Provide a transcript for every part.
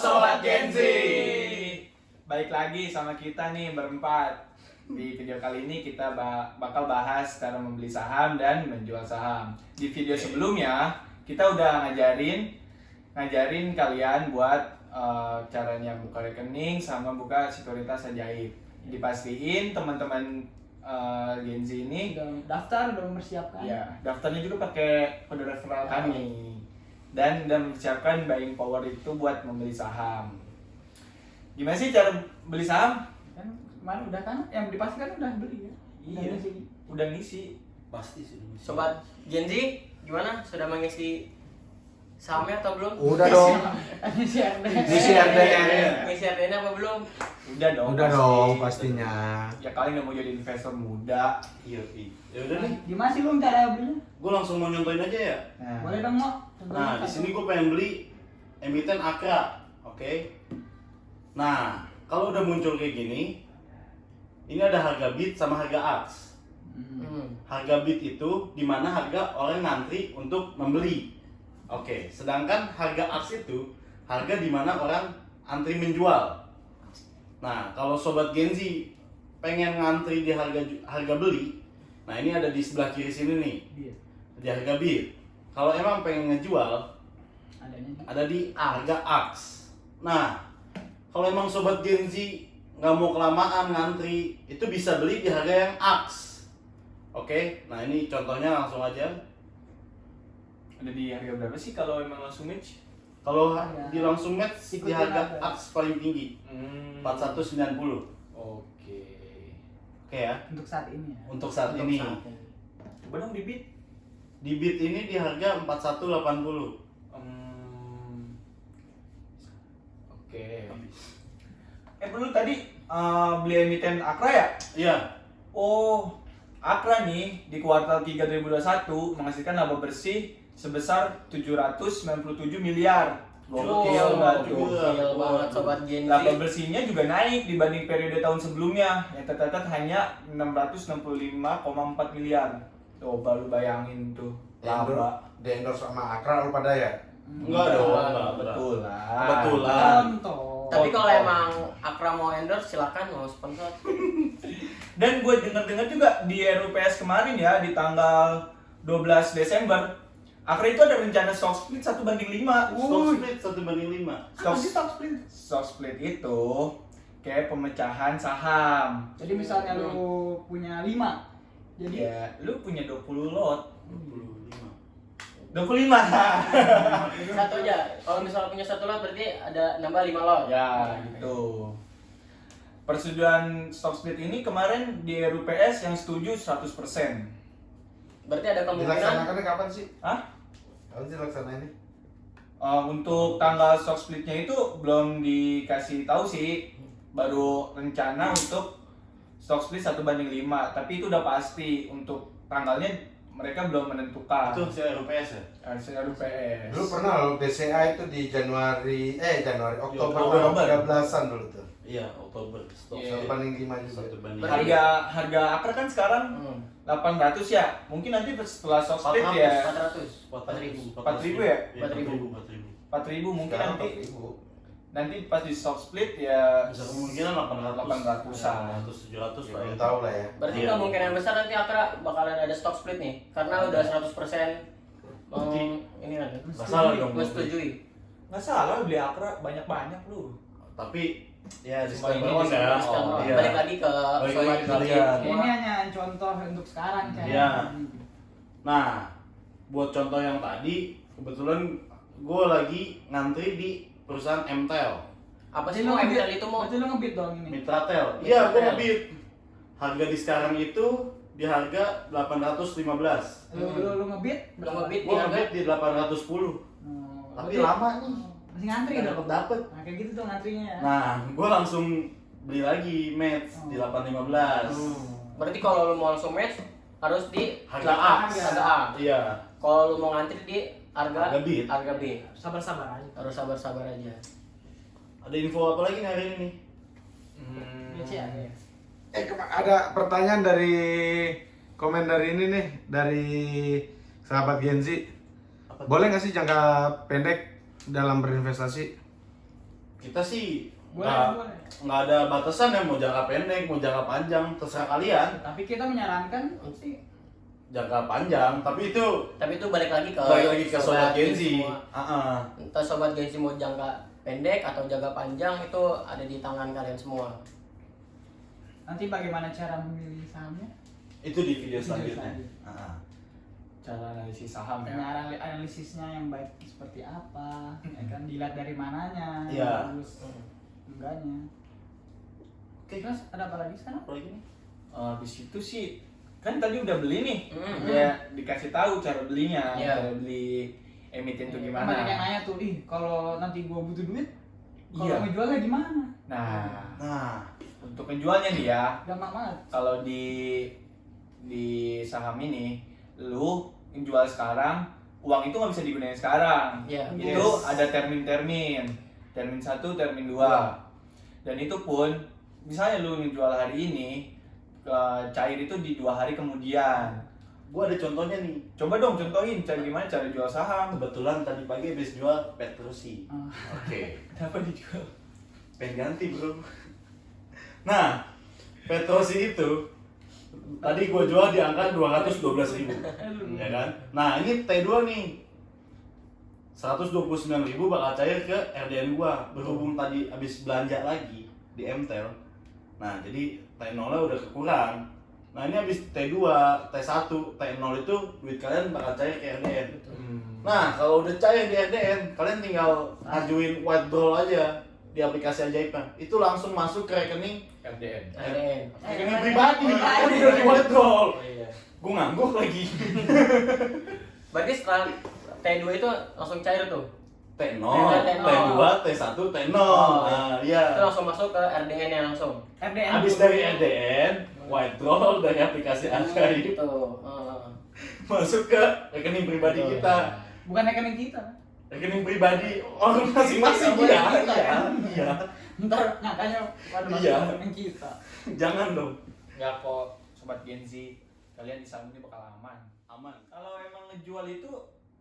Sobat Gen Z. Baik lagi sama kita nih berempat. Di video kali ini kita bakal bahas cara membeli saham dan menjual saham. Di video sebelumnya kita udah ngajarin kalian buat caranya buka rekening sama buka sekuritas ajaib. Dipastiin teman-teman Gen Z ini daftar udah mempersiapkan. ya, daftarnya juga pakai kode referral kami. Dan udah mempersiapkan buying power itu buat membeli saham. Gimana sih cara beli saham? Kan kemarin udah kan, yang dipastikan udah beli ya. Iya, udah ngisi. Pasti sih. Sobat Gen Z, gimana? Sudah mengisi sahamnya atau belum? Udah dong. Ngisi RDN. Ngisi RDN. Ngisi RDN apa belum? Udah dong. Udah pasti. dong pastinya. Ya kalian nggak mau jadi investor muda. Iya, ya udah nih. Gimana sih lu cara belinya? Gue langsung mau nyontoin aja ya. Nah, Boleh dong, Mo. Nah, di sini gue pengen beli emiten Akra, oke? Nah, kalau udah muncul kayak gini, ini ada harga bid sama harga aks. Harga bid itu dimana harga orang ngantri untuk membeli. Oke, sedangkan harga aks itu harga dimana orang antri menjual. Nah, kalau sobat Gen Z pengen ngantri di harga beli, nah ini ada di sebelah kiri sini nih, di harga bid. Kalau emang pengen ngejual, ada di harga aks. Nah, kalau emang sobat Gen Z nggak mau kelamaan ngantri, itu bisa beli di harga yang aks. Oke, nah ini contohnya langsung aja. ada di harga berapa sih kalau emang langsung match? Kalau Harga. di langsung match di Ikutin harga harga. aks paling tinggi, 4190. Oke. Oke ya, Untuk saat ini ya. untuk saat Untuk ini. saat ini. Coba dong di bid. Di bid ini di harga 4180. Oke. Lu tadi beli emiten Akra ya? Iya, Oh, Akra nih di kuartal 3 2021 menghasilkan laba bersih sebesar 797 miliar. Gokil nggak tuh? Gokil banget Sobat Gen Z. Laba bersihnya juga naik dibanding periode tahun sebelumnya yang tercatat hanya 665,4 miliar. Coba lu bayangin tuh laba. Di endorse sama Akra lu pada ya? enggak dong, enggak. Betul lah. Betulan. Contoh. Tapi kalau emang Akra mau endorse, silakan mau sponsor. Dan gue dengar-dengar juga di RUPS kemarin ya di tanggal 12 Desember Akra itu ada rencana stock split 1:5. Stock split 1/5. Apa sih stock split? Stock split itu kayak pemecahan saham. Jadi misalnya lu punya 5. Jadi Ya, lu punya 20 lot. 25. 25. Satu aja. Kalau misalnya punya satu lot berarti ada nambah 5 lot. Ya, gitu. Persetujuan stock split ini kemarin di RUPS yang setuju 100%. Berarti ada kemungkinan Dilaksanakannya kapan sih? Hah? Kapan sih laksanainnya? Untuk tanggal stock splitnya itu belum dikasih tahu sih, baru rencana untuk stock split 1:5, tapi itu udah pasti untuk tanggalnya mereka belum menentukan. Itu si RUPS ya? RUPS. Dulu pernah lo BCA itu di Oktober Oktober. 13-an dulu tuh. Iya, Oktober. Stok Iya. 1/5 juga. 1/5. Harga Akra kan sekarang 800 ya. Mungkin nanti setelah stock split ya 400. 4.000 ya? 4.000. 4.000 mungkin Sekarang nanti 4.000. pas di stock split ya Bisa kemungkinan 800-an. 700 lah Belum ya. tahu lah ya. Berarti Iya. kemungkinan besar nanti Akra bakalan ada stock split nih, karena udah 100% ini kan Nggak salah dong. menyetujui. nggak salah beli Akra banyak-banyak lu. Tapi ya Semua disclaimer ini on ya. Disclaimer. Oh, iya. Balik lagi ke Balik Sobat lagi ke Gen Z. kalian. ini hanya contoh untuk sekarang kan. Iya. Nah, buat contoh yang tadi, kebetulan gue lagi ngantri di perusahaan MTEL, Apa sih Berarti lu mau ngebid MTEL itu mau? Berarti lu ngebid dong ini. Mitratel. Iya, gue Mitratel. ngebid. Harga di sekarang itu di harga 815. Lu ngebid? Lu ngebid Gue di harga ngebid di 810. Tapi lama nih. Masih ngantri Nggak dong. dapet. Nah, kayak gitu tuh ngantrinya ya. Nah, gue langsung beli lagi match di 815. Berarti kalau lu mau langsung match harus di Harga A. Harga A. Iya. Kalau lu mau ngantri di harga Harga B. Harga B. Sabar-sabar aja. Harus sabar-sabar aja. Ada info apa lagi nih hari ini nih? BC ada ya. Ada pertanyaan dari komen dari ini nih, dari sahabat Gen Z. Apa tuh? Boleh nggak sih jangka pendek dalam berinvestasi? kita sih Boleh. nggak ada batasan ya, mau jangka pendek, mau jangka panjang, terserah kalian. Tapi kita menyarankan sih Jangka panjang, tapi itu balik lagi ke sobat Gen Z. semua. Entah sobat Gen Z mau jangka pendek atau jangka panjang itu ada di tangan kalian semua. nanti bagaimana cara memilih sahamnya? Itu di video selanjutnya. Cara analisis saham ya. Cara analisisnya yang baik seperti apa? Ya kan dilihat dari mananya, Iya. terus enggaknya. Oke. Terus ada apa lagi sekarang? Apa lagi nih? Habis itu sih kan tadi udah beli nih. Hmm. Ya dikasih tahu cara belinya, Iya. cara beli emiten tuh Banyak gimana. yang nanya tuh, kalau nanti gua butuh duit, kalau Iya. ngejualnya gimana? Nah, untuk penjualnya nih ya, Gampang banget. kalau di saham ini lu jual sekarang, uang itu nggak bisa digunain sekarang. Iya. Itu ada termin 1, termin 2. Dan itu pun misalnya lu ngejual hari ini, cair itu di 2 hari kemudian. Gua ada contohnya nih. Coba dong contohin cara gimana cara jual saham. Kebetulan tadi pagi habis jual Petrosi. Ah. Oke. Kenapa dijual? Pengen ganti, Bro. Nah, Petrosi itu tadi gua jual di angka 212.000. Ya kan? Nah, ini T2 nih. 129.000 bakal cair ke RDN gua. Berhubung tadi habis belanja lagi di MTEL. Nah, jadi T0-nya udah kekurang. Nah, ini habis T2, T1, T0 itu duit kalian bakal cair ke RDN. Nah, kalau udah cair di RDN, kalian tinggal ajuin withdrawal aja di aplikasi Ajaibah. Itu langsung masuk ke rekening RDN. rekening pribadi. Kan udah di withdrawal. Iya. Gue ngangguk lagi. Berarti setelah T2 itu langsung cair tuh. T0, T0. T2, T1, T0. Oh, Nah, Itu iya. langsung masuk ke RDN nya langsung. RDN Habis dulu. dari RDN, withdrawal dari aplikasi Ajaib Gitu. masuk ke rekening pribadi kita. Bukan rekening kita. Rekening pribadi orang masing-masing. Iya, Iya, kita, iya, kan? iya. Ntar nyangkanya pada masuk Iya. rekening kita. Jangan dong. Nggak kok, sobat Gen Z, kalian di saham ini bakal aman. Aman. Kalau emang ngejual itu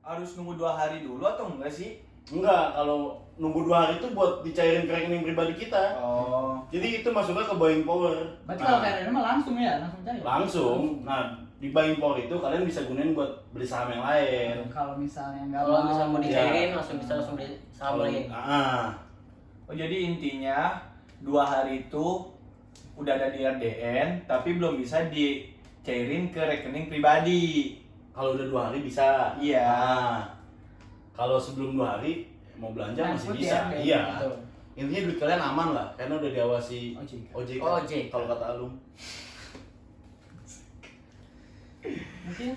harus nunggu 2 hari dulu atau enggak sih? Enggak, kalau nunggu 2 hari itu buat dicairin ke rekening pribadi kita. Oh, Jadi itu masuknya ke buying power. Berarti Nah, kalau RDN mah langsung ya, langsung cair. langsung. Nah, di buying power itu kalian bisa gunain buat beli saham yang lain. Kalau misalnya nggak Kalau misalnya mau Iya. dicairin langsung bisa langsung beli saham lain. oh jadi intinya 2 hari itu udah ada di RDN, tapi belum bisa dicairin ke rekening pribadi. Kalau udah 2 hari bisa. Iya. Nah, kalau sebelum 2 hari mau belanja Nah, masih seperti bisa. RDN, Iya. Betul. Intinya duit kalian aman lah, karena udah diawasi OJK. OJK. OJK. Kalau kata Alum. Mungkin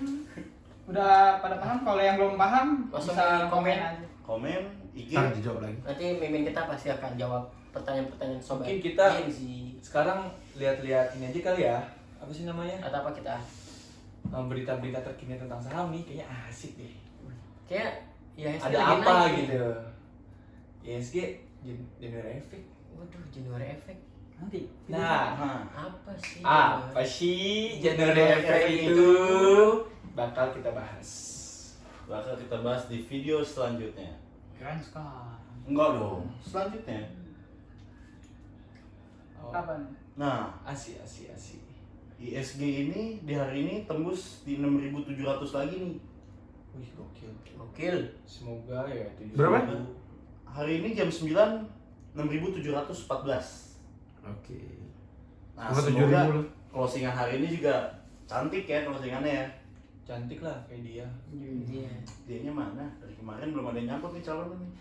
udah pada paham. Kalau yang belum paham Langsung bisa di komen komen. aja. Komen, IG. Ntar dijawab lagi. Nanti mimin kita pasti akan jawab pertanyaan-pertanyaan sobat. Mungkin kita- Gen Z. Sekarang lihat-lihat ini aja kali ya. Apa sih namanya? Atau apa kita? Berita-berita terkini tentang saham nih kayaknya asik deh. Kayak ya Ada lagi apa naik nih. gitu. ISG January Effect. Waduh, January Effect. Nanti. Nah, Nah, Apa sih? apa sih January Effect itu? Bakal kita bahas. bakal kita bahas di video selanjutnya. Keren sekali. Enggak dong. Selanjutnya. Oh, Kapan? Nah, Asik. ISG ini di hari ini tembus di 6.700 lagi nih. Wih, gokil. Gokil. Semoga ya 7.000. Berapa? Hari ini jam 9 6.714. Oke. Nah, Semoga semoga 7.000 lah. closingan hari ini juga cantik ya closingannya ya. Cantik lah kayak dia. Iya. Dianya mana? Dari kemarin belum ada yang nyangkut nih calon nih.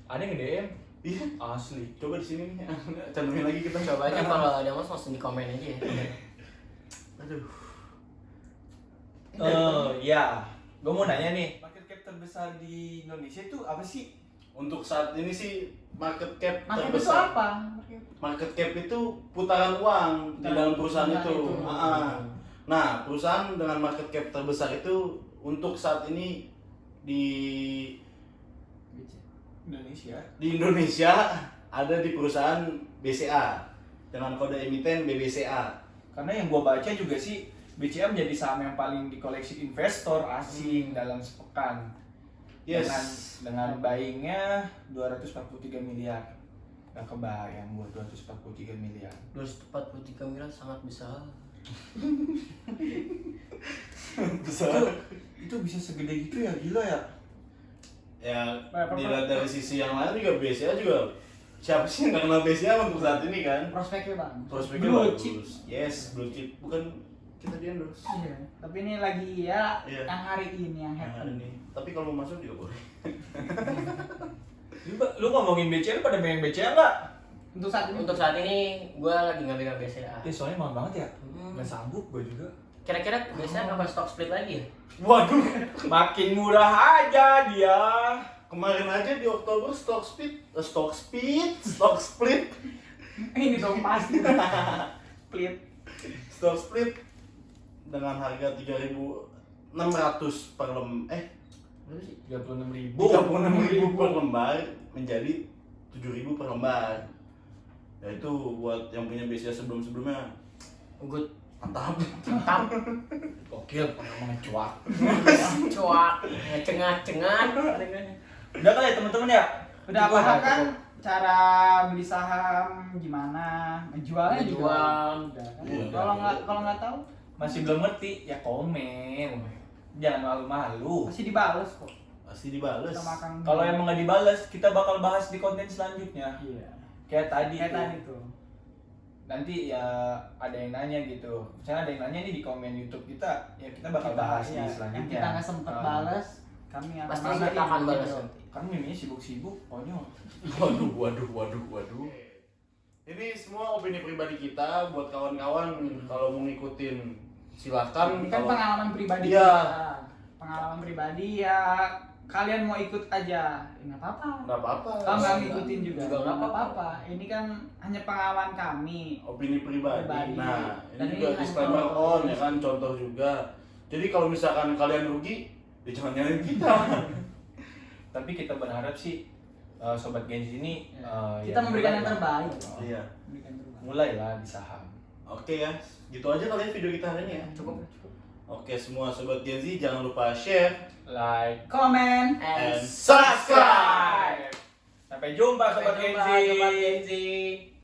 Ada yang DM? Iya, Asli. coba di sini nih. Cantumin lagi kita. Coba aja kalau ada mas langsung di komen aja ya. Aduh. Oh iya, gue mau nanya nih, market cap terbesar di Indonesia itu apa sih? Untuk saat ini sih market cap Market itu terbesar. apa? Market cap itu putaran uang di dalam perusahaan itu. Nah, perusahaan dengan market cap terbesar itu untuk saat ini di Indonesia ada di perusahaan BCA dengan kode emiten BBCA. Karena yang gue baca juga sih, BCA menjadi saham yang paling dikoleksi investor asing dalam sepekan. Yes. Dengan buyingnya 243 miliar. Gak kebayang gua 243 miliar. 243 miliar sangat besar. Besar. Itu bisa segede gitu ya, gila ya. Ya, dilihat dari sisi yang lain juga BCA juga siapa sih yang nggak kenal BCA untuk saat ini kan? Prospeknya bang. Prospeknya Blue bagus. chip. Yes, blue chip. Bukan kita di endorse. Iya. Tapi ini lagi ya Iya. yang hari ini yang Nah, happen. ini. Tapi kalau mau masuk juga boleh. Lu ngomongin BCA, lu pada pengen BCA nggak? Untuk saat ini. Untuk saat ini gue lagi nggak pegang BCA. Ya soalnya mahal banget ya. Hmm. Nggak sanggup gua juga. Kira-kira BCA kapan stock split lagi ya? Waduh, Makin murah aja dia. kemarin aja di Oktober stock split Ini dong pasti. Split. stock split dengan harga 3.600 per berapa sih? 36.000. 36.000 per lembar menjadi 7.000 per lembar. Ya itu buat yang punya BCA sebelum-sebelumnya Good. mantap. Mantap. Gokil, ngomongnya cuak. Cuak. Cengat-cengat. Udah kali ya teman-teman ya? Udah Cukup, paham kan cukup. cara beli saham gimana, menjualnya juga. Menjual. Udah kan? Iya, Kalau nggak tahu Masih belum ngerti ya komen. Jangan malu-malu. pasti dibales kok Pasti dibales. sama Kang. Kalau emang nggak dibales, kita bakal bahas di konten selanjutnya. iya. Kayak tadi Kayak tuh. tadi tuh. Nanti ya ada yang nanya gitu. Misalnya ada yang nanya nih di komen YouTube kita, ya kita bakal bahas Iya, di selanjutnya. yang kita nggak sempet Ah. balas, kami akan Pasti balas kita akan di balas video. nanti. Kan miminya sibuk-sibuk, konyol. Waduh. Ini semua opini pribadi kita buat kawan-kawan kalau mau ngikutin silakan. Ini kan Kalau- pengalaman pribadi Iya. kita. Pengalaman pribadi ya kalian mau ikut aja, ya nggak apa-apa. nggak apa-apa. Kalau nggak ngikutin juga, Juga nggak nggak apa-apa. Ini kan hanya pengalaman kami. Opini pribadi. Pribadi. Nah, Dan ini ini juga hanya disclaimer contoh. on ya kan, contoh juga. Jadi kalau misalkan kalian rugi, ya jangan nyalain kita. Tapi kita berharap sih sobat Genzi ini Kita memberikan yang mulai lah. terbaik. Iya. Memberikan yang terbaik. Mulailah di saham. Oke ya, gitu aja kali ya video kita hari ini ya. Cukup. Oke semua sobat Gen Z jangan lupa share Like Comment. and And subscribe. Sampai jumpa sobat Sampai Genzi. jumpa, Sobat Genzi.